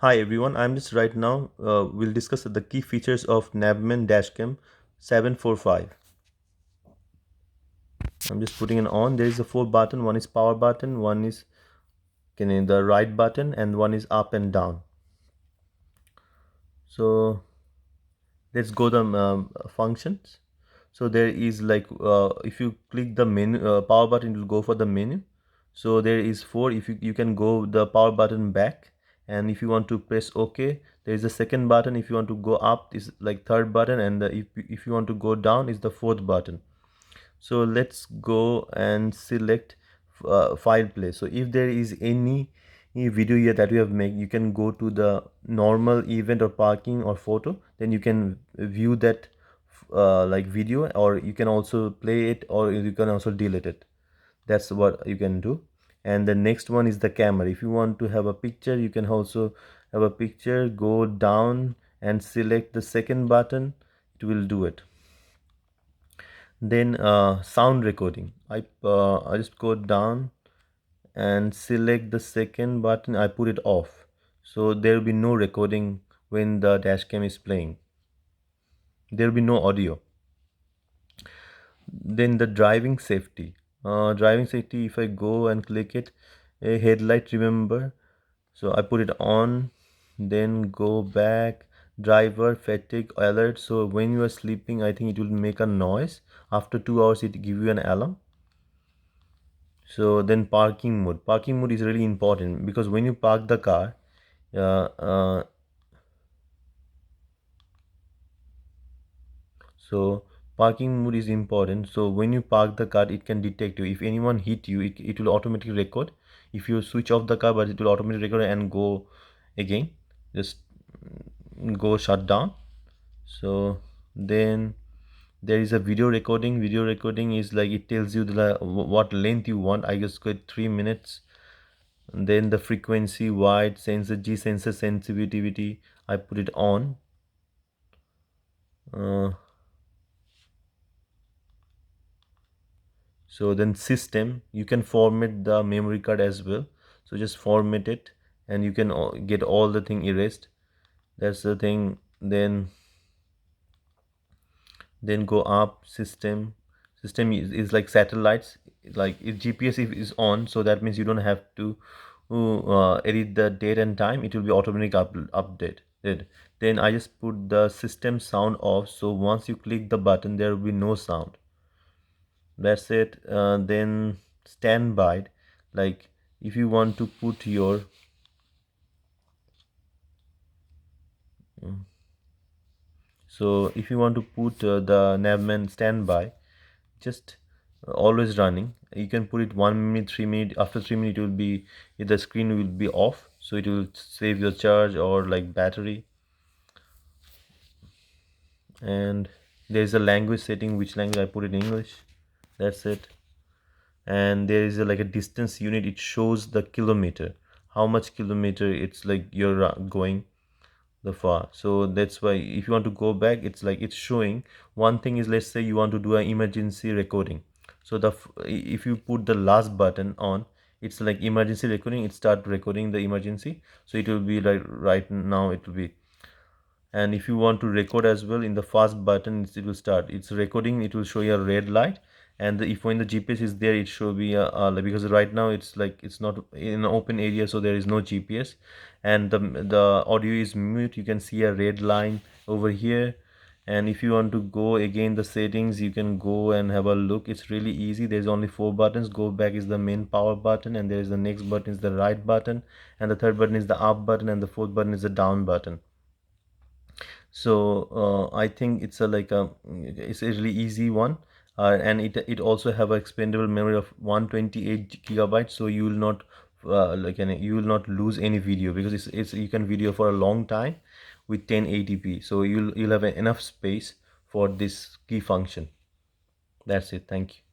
Hi everyone, I'm just right now we'll discuss the key features of Navman Dashcam 745. I'm just putting it on. There is a four button. One is power button, one is the right button, and one is up and down. So let's go the functions. So there is like if you click the menu power button, it will go for the menu. So there is four. If you can go the power button back, and if you want to press OK, there is a second button. If you want to go up, is like third button, and if you want to go down, is the fourth button. So let's go and select file play. So if there is any video here that you have made, you can go to the normal event or parking or photo, then you can view that like video, or you can also play it, or you can also delete it. That's what you can do. And the next one is the camera. If you want to have a picture, you can also have a picture. Go down and select the second button, it will do it. Then sound recording, I just go down and select the second button. I put it off, so there will be no recording when the dash cam is playing. There will be no audio. Then the driving safety, if I go and click it, a headlight, remember, so I put it on. Then go back, driver fatigue alert. So when you are sleeping, I think it will make a noise. After 2 hours, it give you an alarm. So then parking mode is really important, because when you park the car, uh, uh, so parking mode is important. So when you park the car, it can detect you. If anyone hit you, it will automatically record. If you switch off the car, but it will automatically record and go again, just go shut down. So then there is a video recording is like, it tells you what length you want. I just got 3 minutes. And then the frequency, wide, sensor, G sensor sensitivity, I put it on. uh, so then system, you can format the memory card as well. So just format it, and you can get all the thing erased. That's the thing. Then go up. System is like satellites. Like if GPS is on, so that means you don't have to edit the date and time. It will be automatic updated. Then I just put the system sound off, so once you click the button, there will be no sound. That's it. Then standby, like if you want to put your so if you want to put the Navman standby, just always running, you can put it 1 minute, 3 minute. After 3 minutes, it will be, the screen will be off, so it will save your charge or like battery. And there's a language setting, which language I put in English. That's it. And there is like a distance unit. It shows the kilometer, how much kilometer it's like you're going the far. So that's why if you want to go back, it's like it's showing. One thing is, let's say you want to do an emergency recording. So if you put the last button on, it's like emergency recording, it start recording the emergency. So it will be like right now it will be. And if you want to record as well, in the fast button, it will start, it's recording, it will show you a red light. And if when the GPS is there, it should be like, because right now it's like it's not in an open area, so there is no GPS. And the audio is mute, you can see a red line over here. And if you want to go again the settings, you can go and have a look. It's really easy. There's only four buttons. Go back is the main power button, and there is the next button is the right button, and the third button is the up button, and the fourth button is the down button. So I think it's a really easy one. And it also have a expandable memory of 128 gigabytes, so you will not you will not lose any video, because it's you can video for a long time with 1080p. So you'll have enough space for this key function. That's it. Thank you.